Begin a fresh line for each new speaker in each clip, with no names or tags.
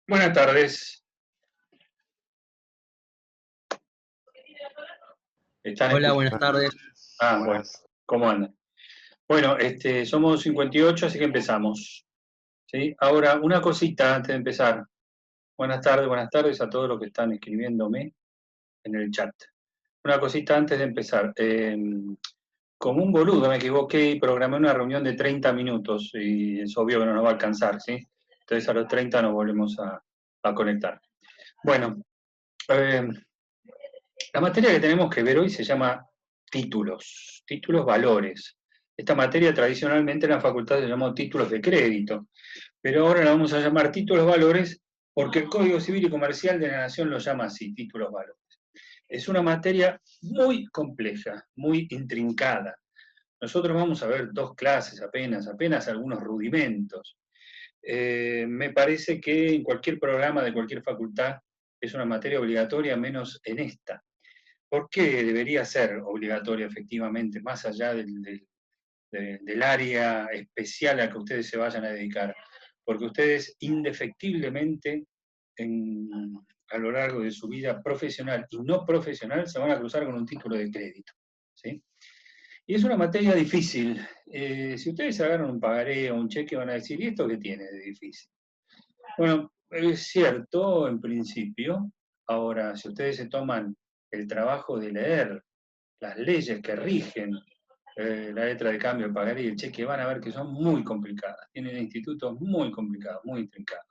Buenas tardes. ¿Están
Hola, buenas
escuchando?
tardes.
Bueno,
Buenas.
¿cómo andan? Bueno, somos 58, así que empezamos. ¿Sí? Ahora, una cosita antes de empezar. Buenas tardes a todos los que están escribiéndome en el chat. Una cosita antes de empezar. Como un boludo me equivoqué y programé una reunión de 30 minutos y es obvio que no nos va a alcanzar, ¿sí? Entonces a los 30 nos volvemos a conectar. Bueno, eh, la materia que tenemos que ver hoy se llama títulos valores. Esta materia tradicionalmente en la facultad se llamó títulos de crédito, pero ahora la vamos a llamar títulos valores porque el Código Civil y Comercial de la Nación lo llama así, títulos valores. Es una materia muy compleja, muy intrincada. Nosotros vamos a ver dos clases apenas algunos rudimentos. Me parece que en cualquier programa de cualquier facultad es una materia obligatoria, menos en esta. ¿Por qué debería ser obligatoria efectivamente, más allá del área especial a que ustedes se vayan a dedicar? Porque ustedes indefectiblemente a lo largo de su vida profesional y no profesional se van a cruzar con un título de crédito, ¿sí? Y es una materia difícil. Si ustedes agarran un pagaré o un cheque van a decir, ¿y esto qué tiene de difícil? Bueno, es cierto en principio. Ahora, si ustedes se toman el trabajo de leer las leyes que rigen la letra de cambio, el pagaré y el cheque, van a ver que son muy complicadas. Tienen institutos muy complicados, muy intrincados.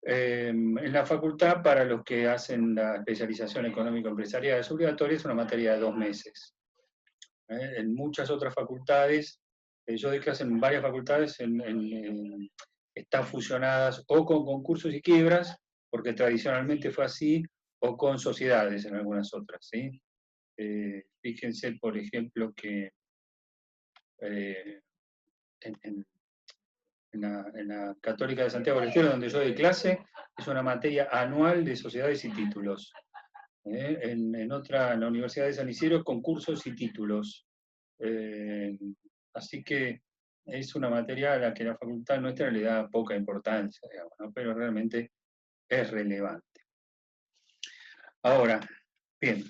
En la facultad, para los que hacen la especialización económico-empresarial, es obligatoria, es una materia de 2 meses. En muchas otras facultades, yo doy clase en varias facultades, están fusionadas o con concursos y quiebras, porque tradicionalmente fue así, o con sociedades en algunas otras, ¿sí? Fíjense, por ejemplo, que eh, en la Católica de Santiago del Estero, donde yo doy clase, es una materia anual de sociedades y títulos. En otra, en la Universidad de San Isidro, concursos y títulos. Eh, Así que es una materia a la que la facultad nuestra le da poca importancia, digamos, ¿no? Pero realmente es relevante. Ahora, bien,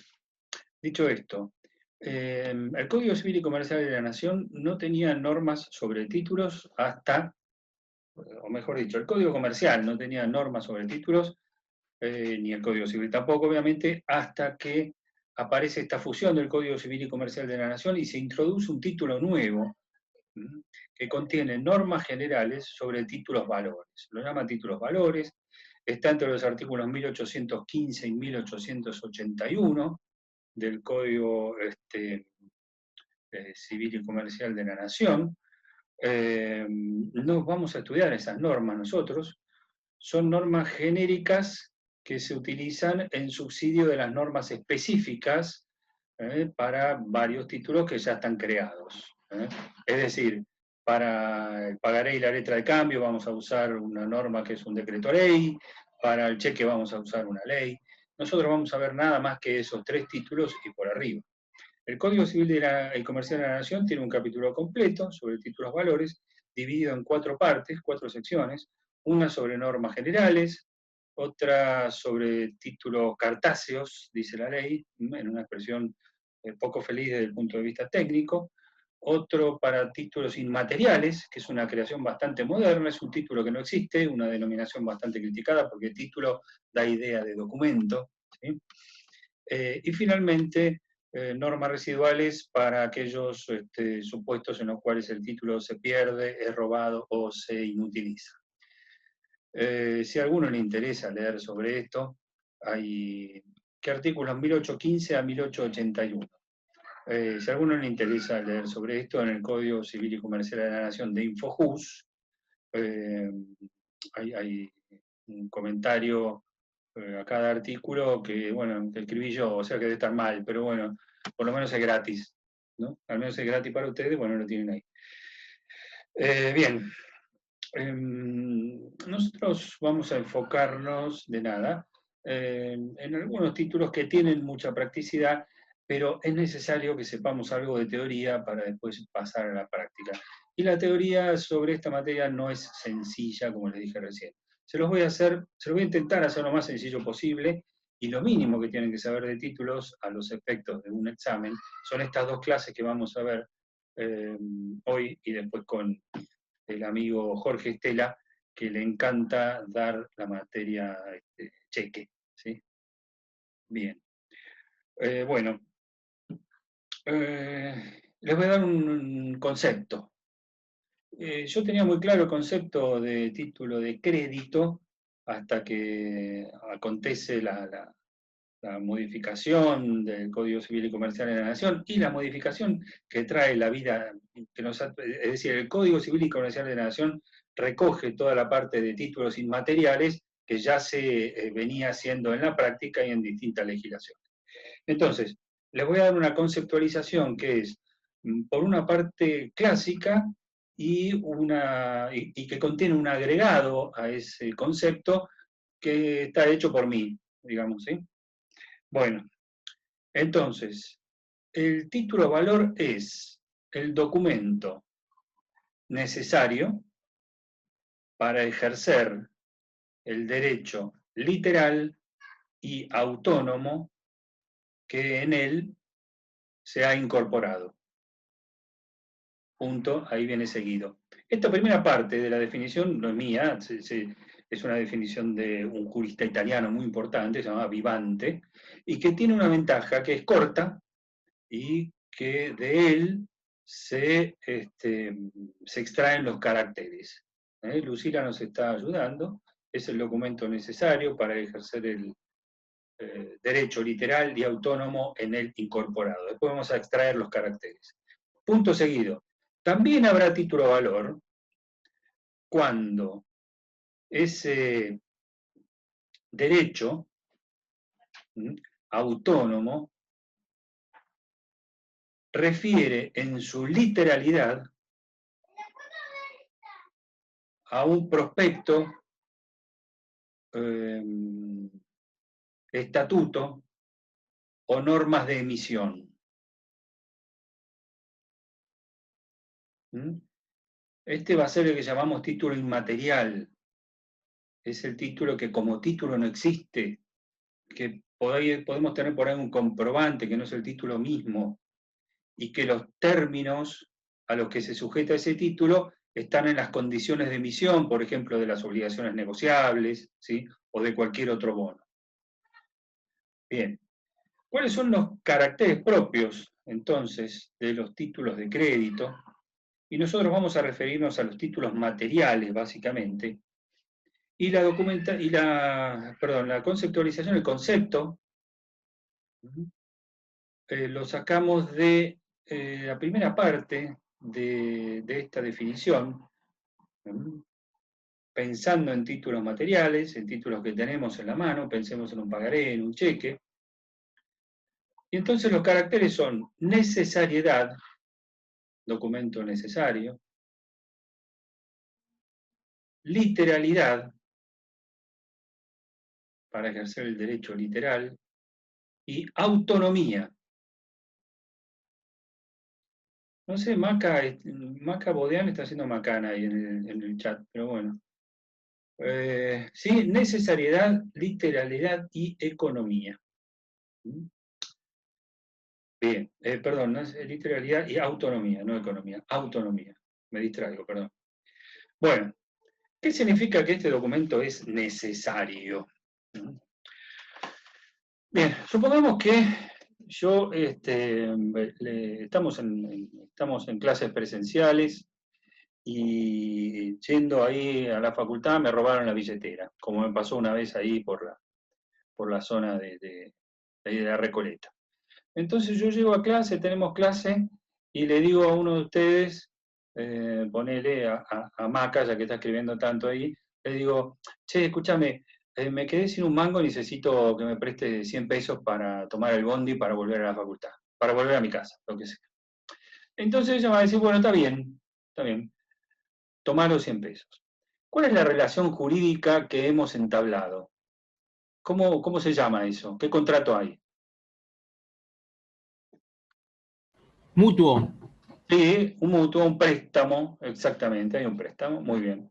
dicho esto, el Código Civil y Comercial de la Nación no tenía normas sobre títulos hasta, o mejor dicho, el Código Comercial no tenía normas sobre títulos, ni el Código Civil tampoco, obviamente, hasta que aparece esta fusión del Código Civil y Comercial de la Nación y se introduce un título nuevo que contiene normas generales sobre títulos valores. Lo llama títulos valores, está entre los artículos 1815 y 1881 del Código Civil y Comercial de la Nación. No vamos a estudiar esas normas nosotros, son normas genéricas que se utilizan en subsidio de las normas específicas para varios títulos que ya están creados. Es decir, para el pagaré y la letra de cambio vamos a usar una norma que es un decreto ley, para el cheque vamos a usar una ley. Nosotros vamos a ver nada más que esos tres títulos y por arriba. El Código Civil y Comercial de la Nación tiene un capítulo completo sobre títulos valores, dividido en 4 partes, 4 secciones, una sobre normas generales, otra sobre títulos cartáceos, dice la ley, en una expresión poco feliz desde el punto de vista técnico, otro para títulos inmateriales, que es una creación bastante moderna, es un título que no existe, una denominación bastante criticada porque título da idea de documento, ¿sí? Y finalmente, normas residuales para aquellos supuestos en los cuales el título se pierde, es robado o se inutiliza. Si a alguno le interesa leer sobre esto, hay ¿qué artículos? 1815 a 1881. Si a alguno le interesa leer sobre esto, en el Código Civil y Comercial de la Nación de Infojus, eh, hay un comentario a cada artículo que, bueno, que escribí yo, o sea que debe estar mal, pero bueno, por lo menos es gratis, ¿no? Al menos es gratis para ustedes, bueno, lo tienen ahí. Bien, nosotros vamos a enfocarnos de nada en algunos títulos que tienen mucha practicidad, pero es necesario que sepamos algo de teoría para después pasar a la práctica. Y la teoría sobre esta materia no es sencilla, como les dije recién. se los voy a intentar hacer lo más sencillo posible, y lo mínimo que tienen que saber de títulos a los efectos de un examen son estas dos clases que vamos a ver hoy, y después con el amigo Jorge Estela, que le encanta dar la materia cheque, ¿sí? Bien. Bueno, les voy a dar un concepto. Yo tenía muy claro el concepto de título de crédito hasta que acontece la modificación del Código Civil y Comercial de la Nación y la modificación que trae la vida, es decir, el Código Civil y Comercial de la Nación recoge toda la parte de títulos inmateriales que ya se venía haciendo en la práctica y en distintas legislaciones. Entonces, les voy a dar una conceptualización que es, por una parte, clásica y que contiene un agregado a ese concepto que está hecho por mí, digamos, ¿sí? Bueno, entonces, el título valor es el documento necesario para ejercer el derecho literal y autónomo que en él se ha incorporado. Punto, ahí viene seguido. Esta primera parte de la definición no es mía, es una definición de un jurista italiano muy importante, se llama Vivante, y que tiene una ventaja, que es corta y que de él se extraen los caracteres. Lucila nos está ayudando, es el documento necesario para ejercer el derecho literal y autónomo en él incorporado. Después vamos a extraer los caracteres. Punto seguido. También habrá título valor cuando ese derecho autónomo refiere en su literalidad a un prospecto, estatuto o normas de emisión. Este va a ser el que llamamos título inmaterial. Es el título que como título no existe, que podemos tener por ahí un comprobante que no es el título mismo, y que los términos a los que se sujeta ese título están en las condiciones de emisión, por ejemplo, de las obligaciones negociables, ¿sí? O de cualquier otro bono. Bien. ¿Cuáles son los caracteres propios, entonces, de los títulos de crédito? Y nosotros vamos a referirnos a los títulos materiales, básicamente, y la conceptualización, el concepto, lo sacamos de la primera parte de esta definición, pensando en títulos materiales, en títulos que tenemos en la mano, pensemos en un pagaré, en un cheque. Y entonces los caracteres son necesariedad, documento necesario, literalidad, para ejercer el derecho literal, y autonomía. No sé, Maca Bodeán está haciendo macana ahí en el chat, pero bueno. Sí, necesariedad, literalidad y economía. Bien, perdón, no es literalidad y autonomía, no economía, autonomía. Me distraigo, perdón. Bueno, ¿qué significa que este documento es necesario? Bien, supongamos que yo estamos en clases presenciales y yendo ahí a la facultad me robaron la billetera, como me pasó una vez ahí por la zona de la Recoleta. Entonces yo llego a clase, tenemos clase, y le digo a uno de ustedes, ponele a Maca, ya que está escribiendo tanto ahí, le digo, che, escúchame, me quedé sin un mango y necesito que me preste 100 pesos para tomar el bondi para volver a la facultad, para volver a mi casa, lo que sea. Entonces ella va a decir, bueno, está bien, tomar los 100 pesos. ¿Cuál es la relación jurídica que hemos entablado? ¿Cómo se llama eso? ¿Qué contrato hay?
Mutuo.
Sí, un préstamo, exactamente, hay un préstamo, muy bien.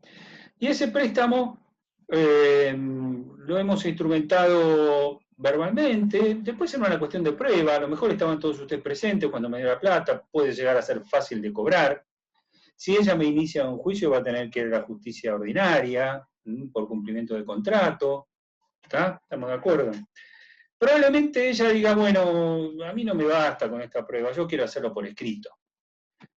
Y ese préstamo Lo hemos instrumentado verbalmente, después era una cuestión de prueba, a lo mejor estaban todos ustedes presentes cuando me dio la plata, puede llegar a ser fácil de cobrar. Si ella me inicia un juicio va a tener que ir a la justicia ordinaria, por cumplimiento de contrato, ¿está? ¿Estamos de acuerdo? Probablemente ella diga, bueno, a mí no me basta con esta prueba, yo quiero hacerlo por escrito.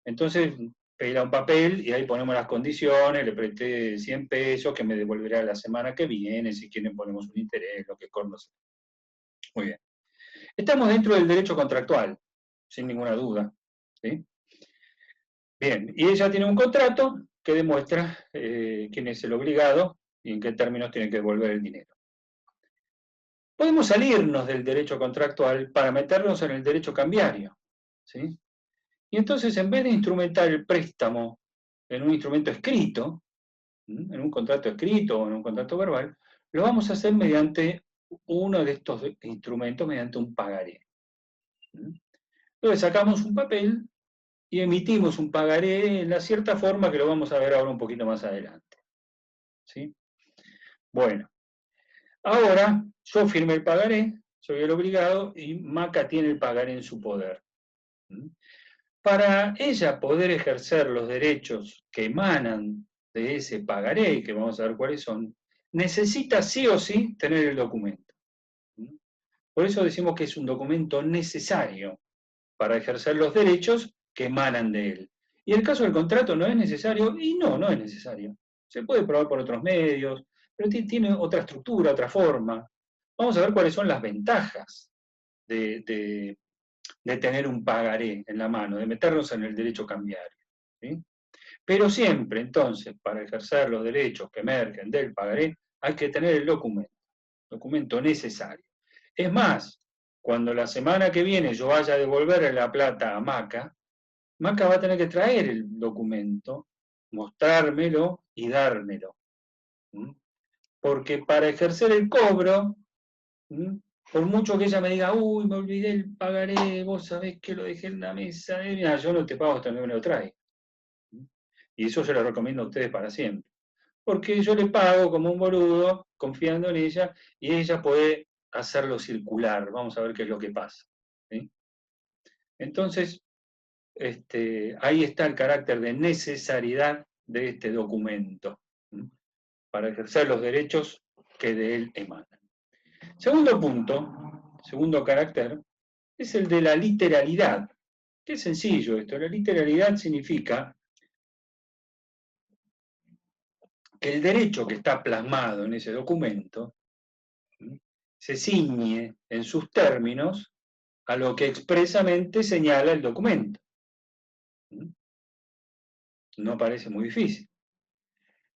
Entonces, pedirá un papel y ahí ponemos las condiciones, le presté 100 pesos que me devolverá la semana que viene, si quieren ponemos un interés, lo que cornos. Muy bien. Estamos dentro del derecho contractual, sin ninguna duda. ¿Sí? Bien, y ella tiene un contrato que demuestra quién es el obligado y en qué términos tiene que devolver el dinero. Podemos salirnos del derecho contractual para meternos en el derecho cambiario. ¿Sí? Y entonces, en vez de instrumentar el préstamo en un instrumento escrito, en un contrato escrito o en un contrato verbal, lo vamos a hacer mediante uno de estos instrumentos, mediante un pagaré. Entonces sacamos un papel y emitimos un pagaré en la cierta forma que lo vamos a ver ahora un poquito más adelante. ¿Sí? Bueno, ahora yo firmé el pagaré, soy el obligado y Maca tiene el pagaré en su poder. Para ella poder ejercer los derechos que emanan de ese pagaré, y que vamos a ver cuáles son, necesita sí o sí tener el documento. Por eso decimos que es un documento necesario para ejercer los derechos que emanan de él. Y en el caso del contrato no es necesario, y no es necesario. Se puede probar por otros medios, pero tiene otra estructura, otra forma. Vamos a ver cuáles son las ventajas de tener un pagaré en la mano, de meternos en el derecho cambiario. ¿Sí? Pero siempre, entonces, para ejercer los derechos que emergen del pagaré, hay que tener el documento necesario. Es más, cuando la semana que viene yo vaya a devolver la plata a Maca, Maca va a tener que traer el documento, mostrármelo y dármelo. Porque para ejercer el cobro, por mucho que ella me diga, uy, me olvidé el pagaré, vos sabés que lo dejé en la mesa, mira, yo no te pago hasta que me lo traiga. Y eso se lo recomiendo a ustedes para siempre. Porque yo le pago como un boludo, confiando en ella, y ella puede hacerlo circular. Vamos a ver qué es lo que pasa. ¿Sí? Entonces, ahí está el carácter de necesariedad de este documento, ¿sí? Para ejercer los derechos que de él emanan. Segundo punto, segundo carácter, es el de la literalidad. Qué sencillo esto. La literalidad significa que el derecho que está plasmado en ese documento se ciñe en sus términos a lo que expresamente señala el documento. No parece muy difícil.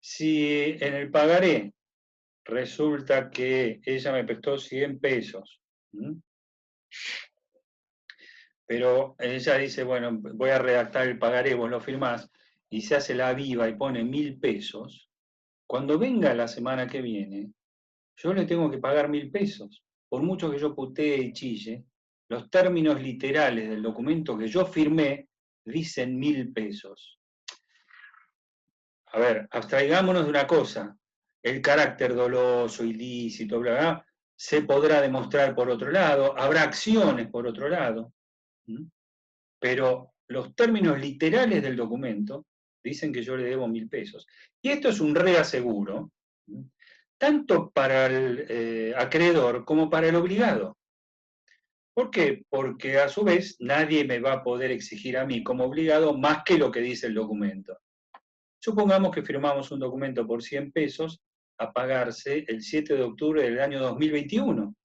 Si en el pagaré resulta que ella me prestó 100 pesos, pero ella dice, bueno, voy a redactar el pagaré, vos lo firmás, y se hace la viva y pone 1000 pesos, cuando venga la semana que viene, yo le tengo que pagar 1000 pesos. Por mucho que yo putee y chille, los términos literales del documento que yo firmé dicen 1000 pesos. A ver, abstraigámonos de una cosa. El carácter doloso, ilícito, bla, bla, se podrá demostrar por otro lado, habrá acciones por otro lado, pero los términos literales del documento dicen que yo le debo 1000 pesos. Y esto es un reaseguro, tanto para el acreedor como para el obligado. ¿Por qué? Porque a su vez nadie me va a poder exigir a mí como obligado más que lo que dice el documento. Supongamos que firmamos un documento por 100 pesos a pagarse el 7 de octubre del año 2021.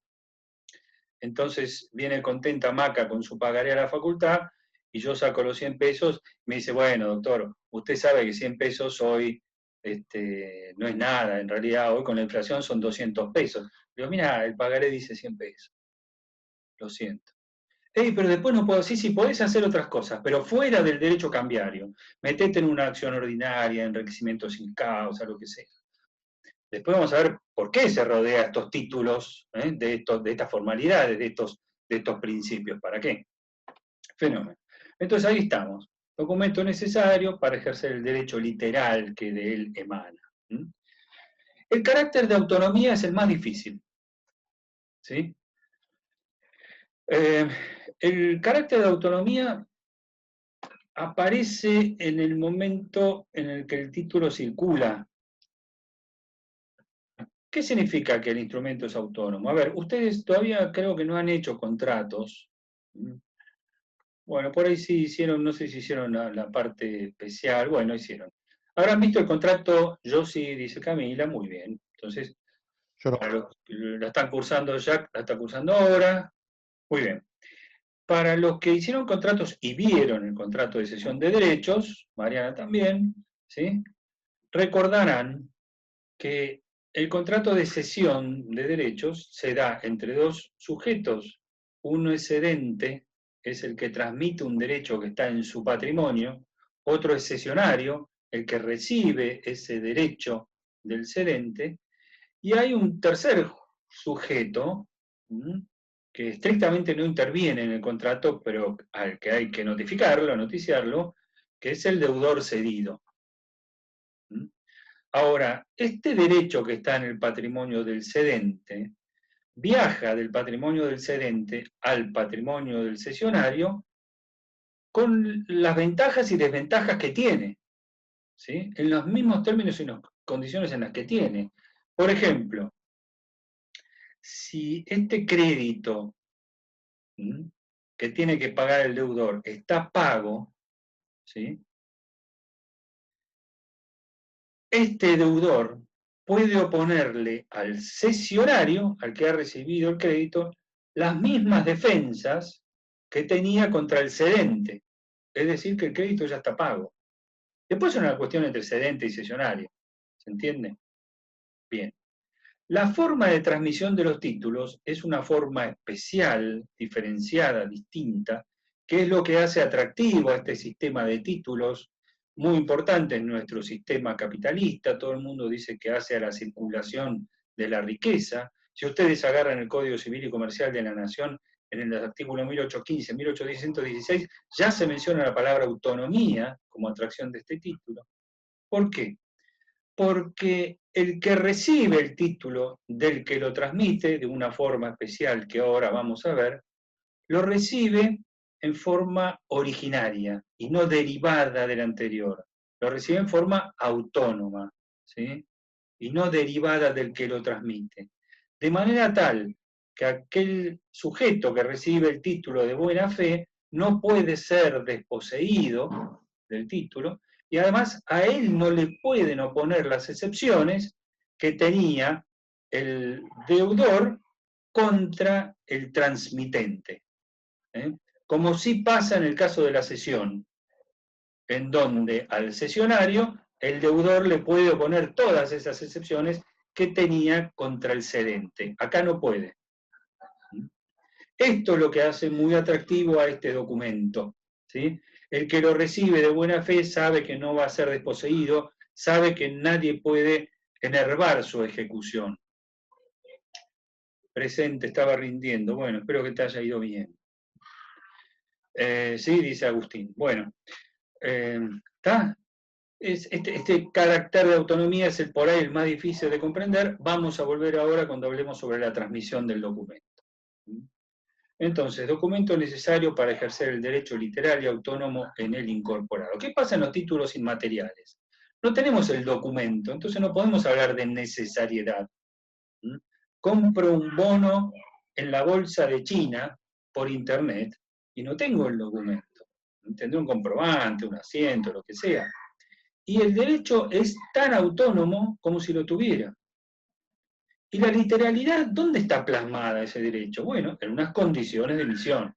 Entonces viene contenta Maca con su pagaré a la facultad y yo saco los 100 pesos y me dice, bueno, doctor, usted sabe que 100 pesos hoy no es nada, en realidad hoy con la inflación son 200 pesos. Digo, mira, el pagaré dice 100 pesos. Lo siento. Pero después no puedo decir, sí, podés hacer otras cosas, pero fuera del derecho cambiario. Metete en una acción ordinaria, enriquecimiento sin causa, lo que sea. Después vamos a ver por qué se rodea estos títulos, de estas formalidades, de estos principios. ¿Para qué? Fenómeno. Entonces ahí estamos. Documento necesario para ejercer el derecho literal que de él emana. El carácter de autonomía es el más difícil, ¿sí? El carácter de autonomía aparece en el momento en el que el título circula. ¿Qué significa que el instrumento es autónomo? A ver, ustedes todavía creo que no han hecho contratos. Bueno, por ahí sí hicieron, no sé si hicieron la parte especial, bueno, hicieron. Habrán visto el contrato, yo sí, dice Camila, muy bien. Entonces,
Yo no.
para los que la están cursando ya, la está cursando ahora, muy bien. Para los que hicieron contratos y vieron el contrato de cesión de derechos, Mariana también, ¿sí? Recordarán que el contrato de cesión de derechos se da entre dos sujetos. Uno es cedente, es el que transmite un derecho que está en su patrimonio, otro es cesionario, el que recibe ese derecho del cedente, y hay un tercer sujeto que estrictamente no interviene en el contrato, pero al que hay que notificarlo, noticiarlo, que es el deudor cedido. Ahora, este derecho que está en el patrimonio del cedente viaja del patrimonio del cedente al patrimonio del cesionario con las ventajas y desventajas que tiene, ¿sí? En los mismos términos y condiciones en las que tiene. Por ejemplo, si este crédito que tiene que pagar el deudor está pago, ¿sí? Este deudor puede oponerle al cesionario, al que ha recibido el crédito, las mismas defensas que tenía contra el cedente. Es decir, que el crédito ya está pago. Después es una cuestión entre cedente y cesionario. ¿Se entiende? Bien. La forma de transmisión de los títulos es una forma especial, diferenciada, distinta, que es lo que hace atractivo a este sistema de títulos, muy importante en nuestro sistema capitalista. Todo el mundo dice que hace a la circulación de la riqueza. Si ustedes agarran el Código Civil y Comercial de la Nación, en el artículo 1815, 1816, ya se menciona la palabra autonomía como atracción de este título. ¿Por qué? Porque el que recibe el título del que lo transmite, de una forma especial que ahora vamos a ver, lo recibe en forma originaria y no derivada del anterior. Lo recibe en forma autónoma, ¿sí? Y no derivada del que lo transmite. De manera tal que aquel sujeto que recibe el título de buena fe no puede ser desposeído del título, y además a él no le pueden oponer las excepciones que tenía el deudor contra el transmitente. Como sí pasa en el caso de la cesión, en donde al cesionario el deudor le puede oponer todas esas excepciones que tenía contra el cedente. Acá no puede. Esto es lo que hace muy atractivo a este documento, ¿sí? El que lo recibe de buena fe sabe que no va a ser desposeído, sabe que nadie puede enervar su ejecución. Presente, estaba rindiendo. Bueno, espero que te haya ido bien. Sí, dice Agustín. Bueno, ¿está? Este carácter de autonomía es por ahí el más difícil de comprender. Vamos a volver ahora cuando hablemos sobre la transmisión del documento. Entonces, documento necesario para ejercer el derecho literario autónomo en el incorporado. ¿Qué pasa en los títulos inmateriales? No tenemos el documento, entonces no podemos hablar de necesariedad. Compro un bono en la bolsa de China por internet y no tengo el documento. Tendré un comprobante, un asiento, lo que sea. Y el derecho es tan autónomo como si lo tuviera. ¿Y la literalidad dónde está plasmada ese derecho? Bueno, en unas condiciones de emisión.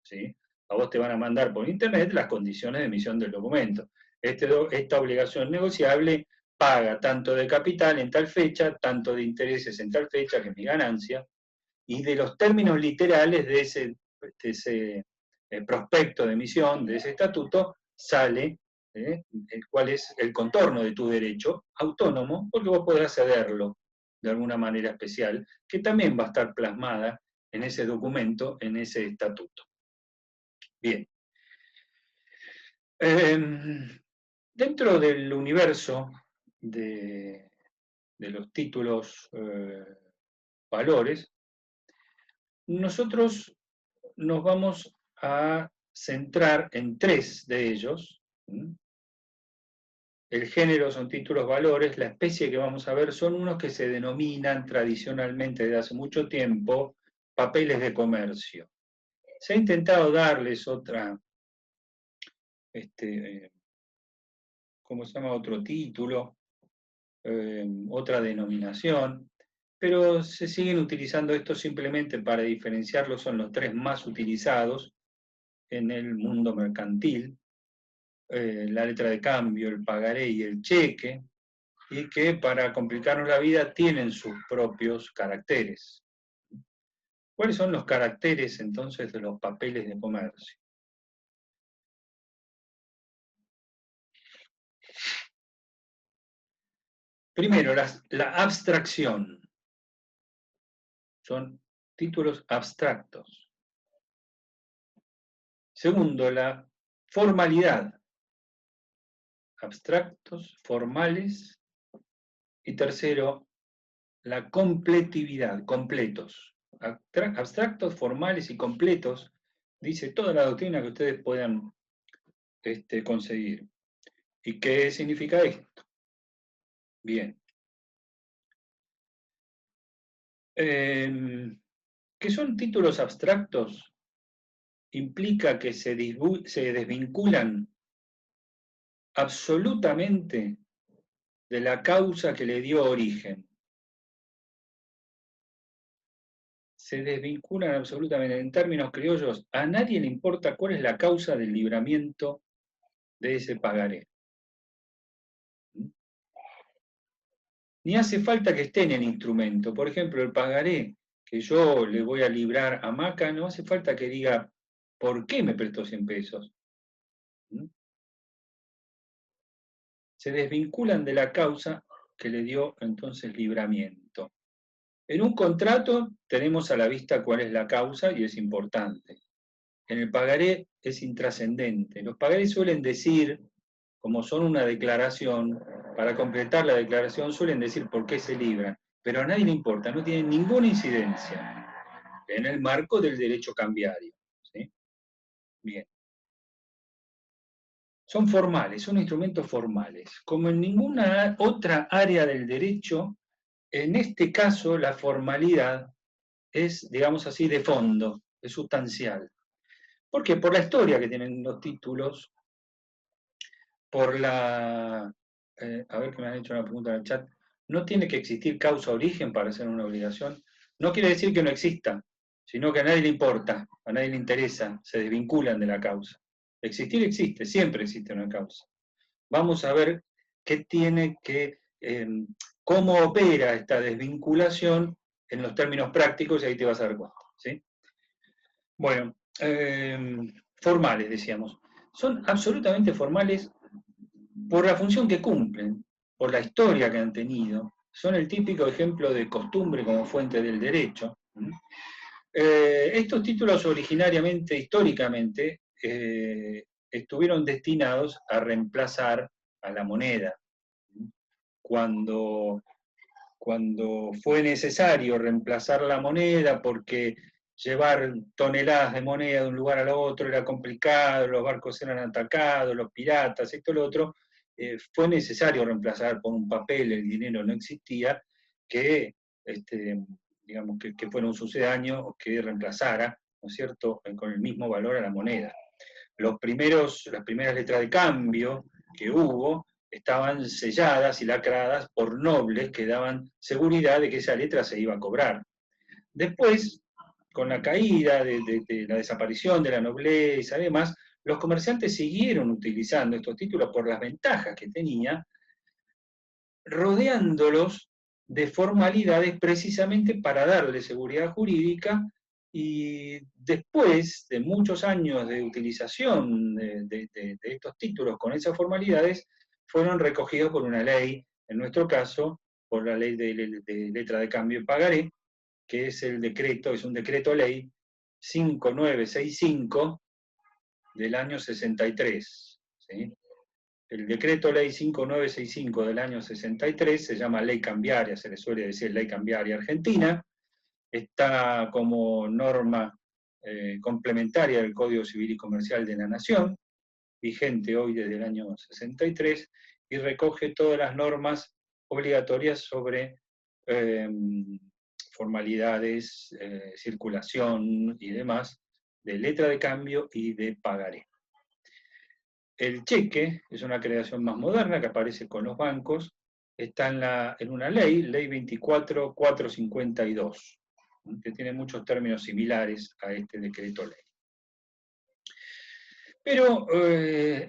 ¿Sí? A vos te van a mandar por internet las condiciones de emisión del documento. Esta obligación negociable paga tanto de capital en tal fecha, tanto de intereses en tal fecha, que es mi ganancia, y de los términos literales de ese prospecto de emisión, de ese estatuto, sale cuál es el contorno de tu derecho autónomo, porque vos podrás cederlo de alguna manera especial, que también va a estar plasmada en ese documento, en ese estatuto. Bien. Dentro del universo de de los títulos valores, nosotros nos vamos a centrar en 3 de ellos. El género son títulos valores, la especie que vamos a ver son unos que se denominan tradicionalmente desde hace mucho tiempo papeles de comercio. Se ha intentado darles otra, ¿cómo se llama? Otro título, otra denominación, pero se siguen utilizando estos simplemente para diferenciarlos, son los 3 más utilizados en el mundo mercantil, la letra de cambio, el pagaré y el cheque, y que para complicarnos la vida tienen sus propios caracteres. ¿Cuáles son los caracteres entonces de los papeles de comercio? Primero, la abstracción. Son títulos abstractos. Segundo, la formalidad. Abstractos, formales. Y tercero, la completividad, completos. Abstractos, formales y completos, dice toda la doctrina que ustedes puedan conseguir. ¿Y qué significa esto? Bien. Que son títulos abstractos implica que se desvinculan absolutamente de la causa que le dio origen. Se desvinculan absolutamente. En términos criollos, a nadie le importa cuál es la causa del libramiento de ese pagaré. Ni hace falta que esté en el instrumento. Por ejemplo, el pagaré que yo le voy a librar a Maca, no hace falta que diga por qué me prestó 100 pesos. Se desvinculan de la causa que le dio entonces libramiento. En un contrato tenemos a la vista cuál es la causa y es importante. En el pagaré es intrascendente. Los pagarés suelen decir, como son una declaración, para completar la declaración suelen decir por qué se libran, pero a nadie le importa, no tienen ninguna incidencia en el marco del derecho cambiario. ¿Sí? Bien. Son formales, son instrumentos formales. Como en ninguna otra área del derecho, en este caso la formalidad es, digamos así, de fondo, es sustancial. ¿Por qué? Por la historia que tienen los títulos, por la... a ver que me han hecho una pregunta en el chat. ¿No tiene que existir causa-origen para ser una obligación? No quiere decir que no exista, sino que a nadie le importa, a nadie le interesa, se desvinculan de la causa. Existir existe, siempre existe una causa. Vamos a ver qué tiene que, cómo opera esta desvinculación en los términos prácticos y ahí te vas a dar cuenta. ¿Sí? Bueno, formales, decíamos. Son absolutamente formales por la función que cumplen, por la historia que han tenido. Son el típico ejemplo de costumbre como fuente del derecho. Estos títulos originariamente, históricamente, estuvieron destinados a reemplazar a la moneda. Cuando fue necesario reemplazar la moneda porque llevar toneladas de moneda de un lugar al otro era complicado, los barcos eran atacados, los piratas, esto y lo otro, fue necesario reemplazar por un papel, el dinero no existía, que, digamos, que fuera un sucedáneo o que reemplazara, ¿no es cierto?, con el mismo valor a la moneda. Las primeras letras de cambio que hubo estaban selladas y lacradas por nobles que daban seguridad de que esa letra se iba a cobrar. Después, con la caída de la desaparición de la nobleza y demás, los comerciantes siguieron utilizando estos títulos por las ventajas que tenía, rodeándolos de formalidades precisamente para darle seguridad jurídica, y después de muchos años de utilización de estos títulos con esas formalidades, fueron recogidos por una ley, en nuestro caso, por la ley de letra de cambio y pagaré, que es el decreto, es un decreto ley 5965 del año 63. ¿Sí? el decreto ley 5965 del año 63, se llama ley cambiaria, se le suele decir ley cambiaria argentina, está como norma complementaria del Código Civil y Comercial de la Nación, vigente hoy desde el año 63, y recoge todas las normas obligatorias sobre formalidades, circulación y demás, de letra de cambio y de pagaré. El cheque es una creación más moderna que aparece con los bancos, está en una ley, ley 24452, que tiene muchos términos similares a este decreto ley. Pero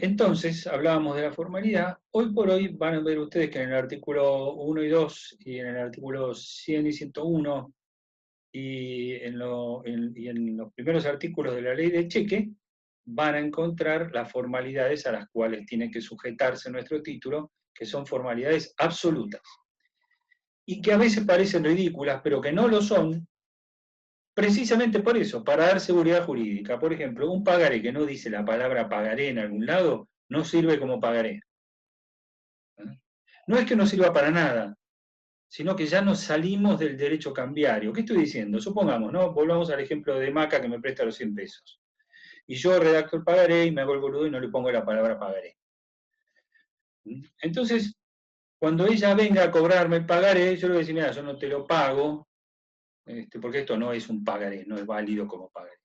entonces hablábamos de la formalidad. Hoy por hoy van a ver ustedes que en el artículo 1 y 2 y en el artículo 100 y 101 y en los primeros artículos de la ley de cheque van a encontrar las formalidades a las cuales tiene que sujetarse nuestro título, que son formalidades absolutas. Y que a veces parecen ridículas, pero que no lo son, precisamente por eso, para dar seguridad jurídica. Por ejemplo, un pagaré que no dice la palabra pagaré en algún lado, no sirve como pagaré. No es que no sirva para nada, sino que ya nos salimos del derecho cambiario. ¿Qué estoy diciendo? Supongamos, ¿no? Volvamos al ejemplo de Maca que me presta los 100 pesos. Y yo redacto el pagaré y me hago el boludo y no le pongo la palabra pagaré. Entonces, cuando ella venga a cobrarme el pagaré, yo le voy a decir, mira, yo no te lo pago, porque esto no es un pagaré, no es válido como pagaré.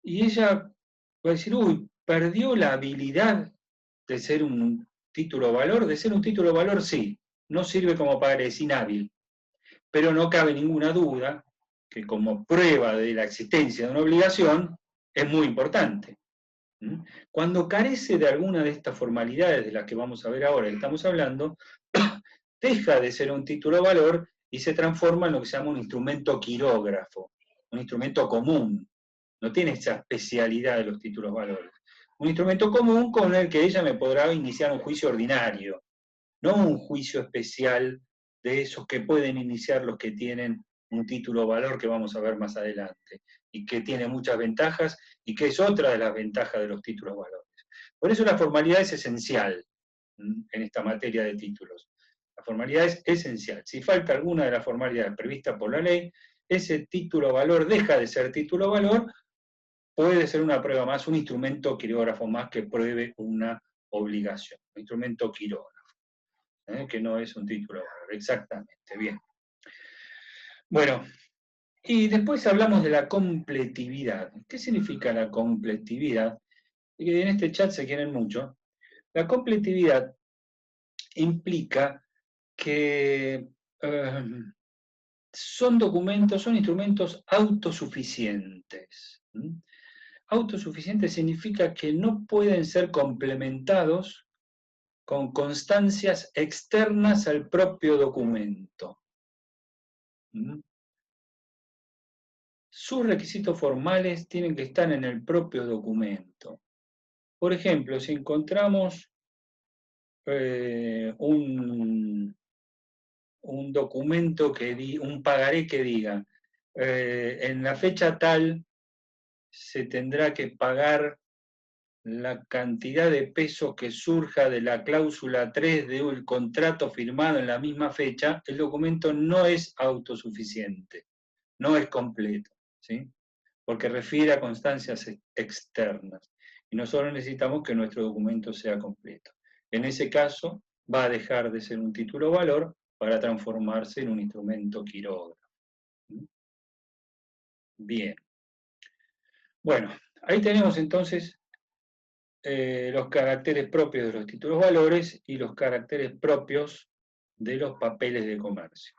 Y ella va a decir, uy, perdió la habilidad de ser un título valor. De ser un título valor, sí, no sirve como pagaré, es inhábil. Pero no cabe ninguna duda que como prueba de la existencia de una obligación es muy importante. Cuando carece de alguna de estas formalidades de las que vamos a ver ahora y estamos hablando, deja de ser un título valor y se transforma en lo que se llama un instrumento quirógrafo, un instrumento común. No tiene esa especialidad de los títulos valores. Un instrumento común con el que ella me podrá iniciar un juicio ordinario, no un juicio especial de esos que pueden iniciar los que tienen un título valor que vamos a ver más adelante, y que tiene muchas ventajas, y que es otra de las ventajas de los títulos valores. Por eso la formalidad es esencial en esta materia de títulos. La formalidad es esencial. Si falta alguna de las formalidades previstas por la ley, ese título valor deja de ser título valor, puede ser una prueba más, un instrumento quirógrafo más que pruebe una obligación, un instrumento quirógrafo, que no es un título valor, exactamente, bien. Bueno, y después hablamos de la completividad. ¿Qué significa la completividad? Y en este chat se quieren mucho. La completividad implica que son documentos, son instrumentos autosuficientes. Autosuficiente significa que no pueden ser complementados con constancias externas al propio documento. Sus requisitos formales tienen que estar en el propio documento. Por ejemplo, si encontramos un documento, un pagaré que diga, en la fecha tal se tendrá que pagar la cantidad de pesos que surja de la cláusula 3 del contrato firmado en la misma fecha, el documento no es autosuficiente, no es completo, ¿sí? Porque refiere a constancias externas. Y nosotros necesitamos que nuestro documento sea completo. En ese caso, va a dejar de ser un título valor para transformarse en un instrumento quirógrafo. Bien. Bueno, ahí tenemos entonces los caracteres propios de los títulos valores y los caracteres propios de los papeles de comercio.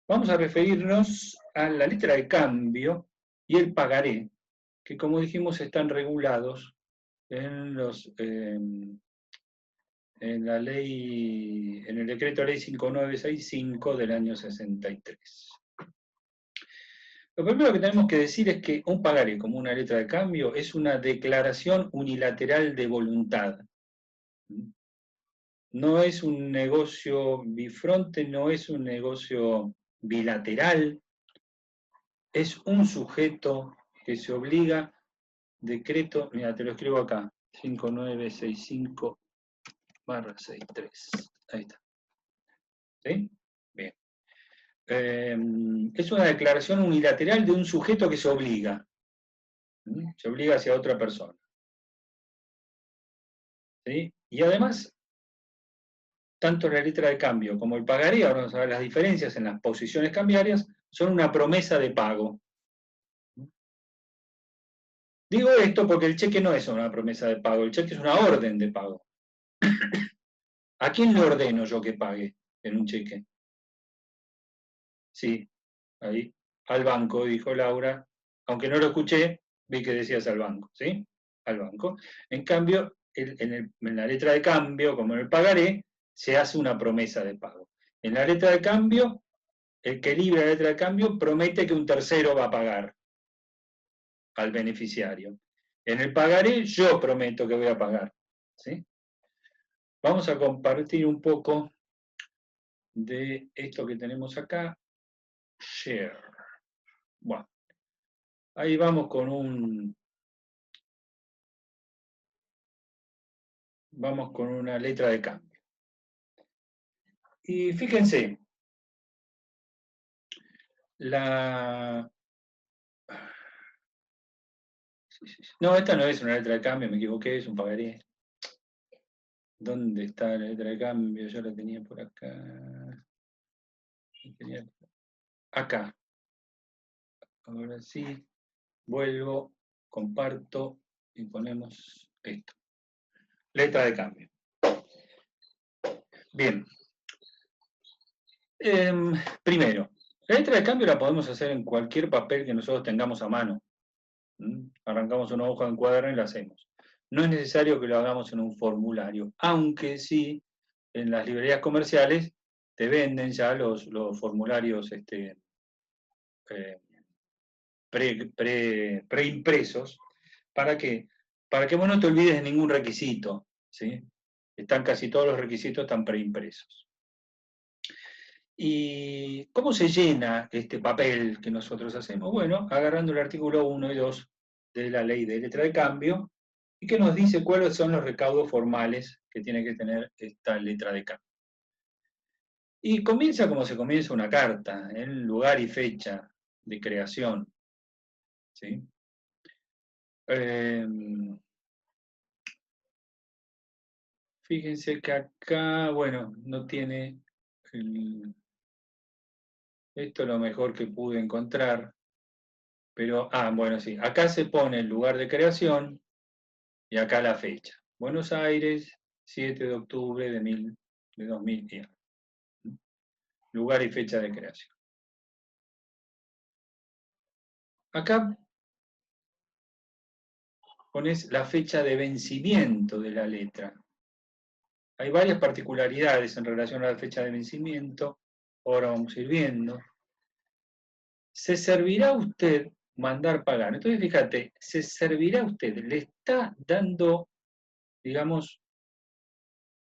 Vamos a referirnos a la letra de cambio y el pagaré, que como dijimos están regulados en la ley, en el decreto ley 5965 del año 63. Lo primero que tenemos que decir es que un pagaré, como una letra de cambio, es una declaración unilateral de voluntad. No es un negocio bifronte, no es un negocio bilateral, es un sujeto que se obliga, decreto, mira, te lo escribo acá, 5965 /63. Ahí está. ¿Sí? Bien. Es una declaración unilateral de un sujeto que se obliga. Se obliga hacia otra persona. ¿Sí? Y además, tanto la letra de cambio como el pagaré, ahora vamos a ver las diferencias en las posiciones cambiarias, son una promesa de pago. Digo esto porque el cheque no es una promesa de pago, el cheque es una orden de pago. ¿A quién le ordeno yo que pague en un cheque? Sí, ahí, al banco, dijo Laura. Aunque no lo escuché, vi que decías al banco, ¿sí? Al banco. En cambio, en la letra de cambio, como en el pagaré, se hace una promesa de pago. En la letra de cambio, el que libra la letra de cambio promete que un tercero va a pagar al beneficiario. En el pagaré, yo prometo que voy a pagar, ¿sí? Vamos a compartir un poco de esto que tenemos acá. Share. Bueno, ahí vamos con una letra de cambio. Y fíjense, no, esta no es una letra de cambio, me equivoqué, es un pagaré. ¿Dónde está la letra de cambio? Yo la tenía por acá. Acá. Ahora sí, vuelvo, comparto y ponemos esto. Letra de cambio. Bien. Primero, la letra de cambio la podemos hacer en cualquier papel que nosotros tengamos a mano. Arrancamos una hoja en cuaderno y la hacemos. No es necesario que lo hagamos en un formulario, aunque sí, en las librerías comerciales te venden ya los formularios preimpresos. ¿Para qué? Para que vos no te olvides de ningún requisito, ¿sí? Están casi todos los requisitos están preimpresos. ¿Y cómo se llena este papel que nosotros hacemos? Bueno, agarrando el artículo 1 y 2 de la ley de letra de cambio, y que nos dice cuáles son los recaudos formales que tiene que tener esta letra de cambio. Y comienza como se comienza una carta, en lugar y fecha de creación. ¿Sí? Fíjense que acá, bueno, no tiene... esto es lo mejor que pude encontrar, pero, bueno, sí, acá se pone el lugar de creación y acá la fecha. Buenos Aires, 7 de octubre de 2010. Lugar y fecha de creación. Acá pones la fecha de vencimiento de la letra. Hay varias particularidades en relación a la fecha de vencimiento. Ahora vamos a ir viendo. ¿Se servirá a usted mandar pagar? Entonces, fíjate, ¿se servirá a usted? Le está dando, digamos,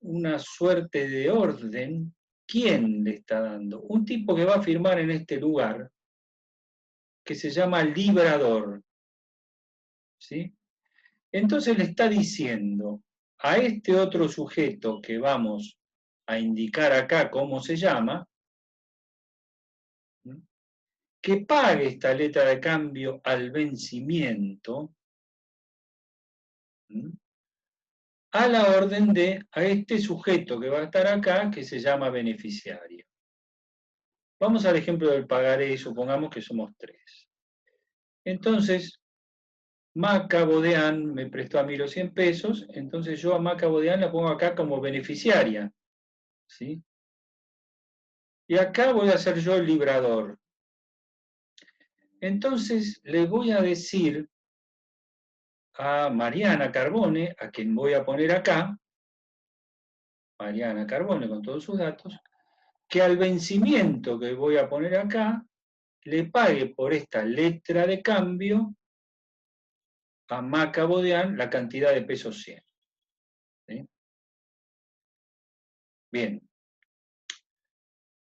una suerte de orden. ¿Quién le está dando? Un tipo que va a firmar en este lugar, que se llama librador. ¿Sí? Entonces le está diciendo a este otro sujeto que vamos a indicar acá cómo se llama, que pague esta letra de cambio al vencimiento, a la orden a este sujeto que va a estar acá, que se llama beneficiario. Vamos al ejemplo del pagaré, supongamos que somos 3. Entonces, Maca Bodeán me prestó a mí los 100 pesos, entonces yo a Maca Bodeán la pongo acá como beneficiaria, ¿sí? Y acá voy a ser yo el librador. Entonces le voy a decir a Mariana Carbone, a quien voy a poner acá, Mariana Carbone con todos sus datos, que al vencimiento que voy a poner acá, le pague por esta letra de cambio a Maca Bodeán la cantidad de pesos 100. ¿Sí? Bien.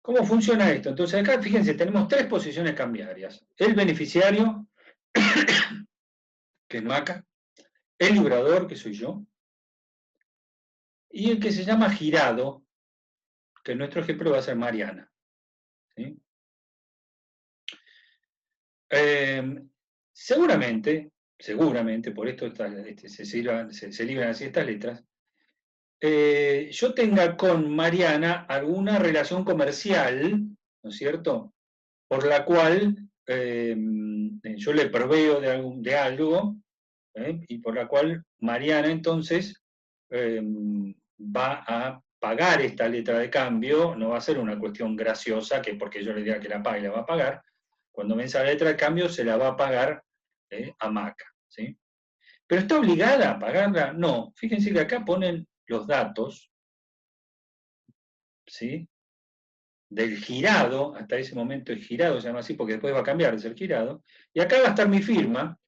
¿Cómo funciona esto? Entonces acá, fíjense, tenemos 3 posiciones cambiarias. El beneficiario, que es Maca, el librador, que soy yo, y el que se llama girado, que en nuestro ejemplo va a ser Mariana. ¿Sí? Seguramente, por esto se libran así estas letras, yo tenga con Mariana alguna relación comercial, ¿no es cierto?, por la cual yo le proveo de algo, y por la cual Mariana entonces va a pagar esta letra de cambio, no va a ser una cuestión graciosa que porque yo le diga que la pague, la va a pagar. Cuando vence la letra de cambio se la va a pagar a Maca, ¿sí? ¿Pero está obligada a pagarla? No. Fíjense que acá ponen los datos, ¿sí?, del girado, hasta ese momento el girado se llama así porque después va a cambiar de ser girado, y acá va a estar mi firma.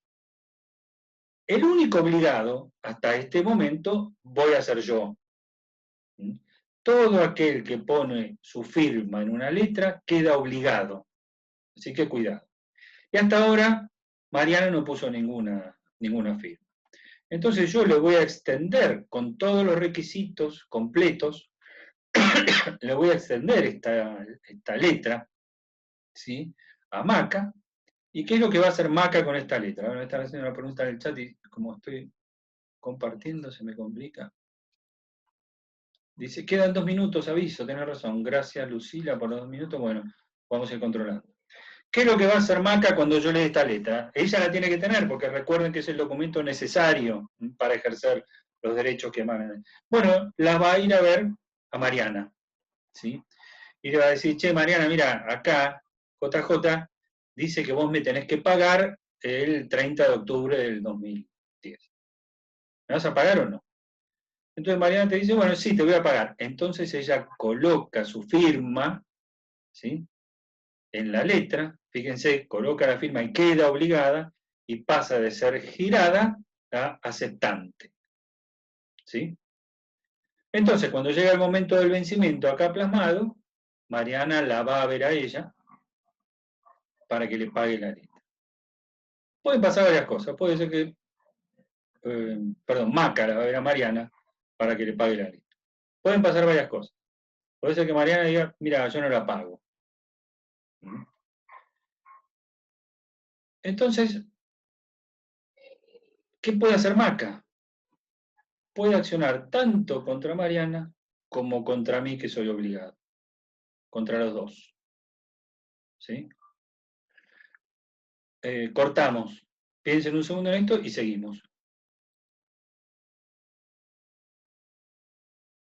El único obligado hasta este momento voy a ser yo. Todo aquel que pone su firma en una letra queda obligado, así que cuidado. Y hasta ahora Mariana no puso ninguna firma. Entonces yo le voy a extender con todos los requisitos completos, le voy a extender esta letra, ¿sí?, a Maca. ¿Y qué es lo que va a hacer Maca con esta letra? Ahora me están haciendo una pregunta en el chat y como estoy compartiendo se me complica. Dice, quedan 2 minutos, aviso, tenés razón. Gracias, Lucila, por los 2 minutos. Bueno, vamos a ir controlando. ¿Qué es lo que va a hacer Maca cuando yo lea esta letra? Ella la tiene que tener, porque recuerden que es el documento necesario para ejercer los derechos que emanan. Bueno, la va a ir a ver a Mariana, ¿sí? Y le va a decir, che, Mariana, mira, acá, JJ, dice que vos me tenés que pagar el 30 de octubre del 2010. ¿Me vas a pagar o no? Entonces Mariana te dice, bueno, sí, te voy a pagar. Entonces ella coloca su firma, ¿sí?, en la letra, fíjense, coloca la firma y queda obligada y pasa de ser girada a aceptante, ¿sí? Entonces, cuando llega el momento del vencimiento acá plasmado, Mariana la va a ver a ella para que le pague la letra. Pueden pasar varias cosas, puede ser que, Maca la va a ver a Mariana para que le pague la letra. Pueden pasar varias cosas. Puede ser que Mariana diga, mira, yo no la pago. Entonces, ¿qué puede hacer Maca? Puede accionar tanto contra Mariana como contra mí, que soy obligado. Contra los dos. ¿Sí? Cortamos. Piensen un segundo en esto y seguimos.